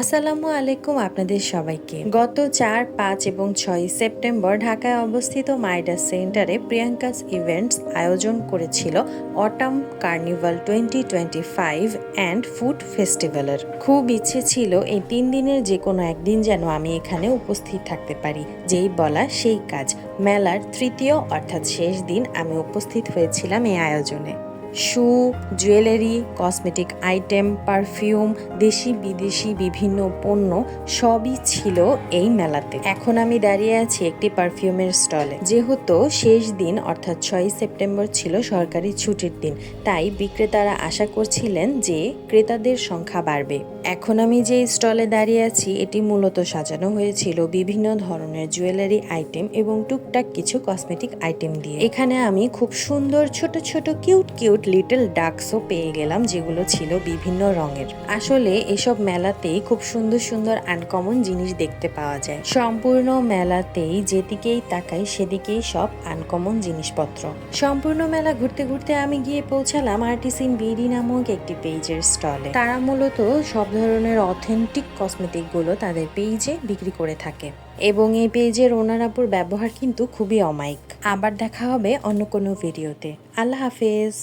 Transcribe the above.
আসসালামু আলাইকুম আপনাদের সবাইকে। গত ৪, ৫ এবং ৬ সেপ্টেম্বর ঢাকায় অবস্থিত মাইডাস সেন্টারে প্রিয়াঙ্কাস ইভেন্টস আয়োজন করেছিল অটাম কার্নিভাল 2025 অ্যান্ড ফুড ফেস্টিভ্যালের। খুব ইচ্ছে ছিল এই ৩ দিনের যে কোনো একদিন যেন আমি এখানে উপস্থিত থাকতে পারি। যেই বলা সেই কাজ, মেলার তৃতীয় অর্থাৎ শেষ দিন আমি উপস্থিত হয়েছিলাম এই আয়োজনে। শু, জুয়েলারি, কসমেটিক আইটেম, পারফিউম, দেশি বিদেশি বিভিন্ন পণ্য সবই ছিল এই মেলাতে। এখন আমি দাঁড়িয়ে আছি একটি পারফিউমের স্টলে। যেহেতু শেষ দিন অর্থাৎ ৬ সেপ্টেম্বর ছিল সরকারি ছুটির দিন, তাই বিক্রেতারা আশা করছিলেন যে ক্রেতাদের সংখ্যা বাড়বে। এখন আমি যে স্টলে দাঁড়িয়ে আছি এটি মূলত সাজানো হয়েছিল বিভিন্ন ধরনের জুয়েলারি আইটেম এবং টুকটাক কিছু কসমেটিক আইটেম দিয়ে। এখানে আমি খুব সুন্দর ছোট ছোট কিউট লিটল ডাকসও পেয়ে গেলাম, যেগুলো ছিল বিভিন্ন রঙের। আসলে এসব মেলাতেই খুব সুন্দর সুন্দর আনকমন জিনিস দেখতে পাওয়া যায়। সম্পূর্ণ মেলাতেই যেদিকেই তাকাই সেদিকেই সব আনকমন জিনিসপত্র। সম্পূর্ণ মেলা ঘুরতে ঘুরতে আমি গিয়ে পৌঁছালাম আর্টিসিন বিডি নামক একটি পেজের স্টলে। তারা মূলত সব ধরনের অথেন্টিক কসমেটিক গুলো তাদের পেজে বিক্রি করে থাকে এবং এই পেজের ওনারাপুর ব্যবহার কিন্তু খুবই অমায়িক। আবার দেখা হবে অন্য কোনো ভিডিওতে। আল্লাহ হাফেজ।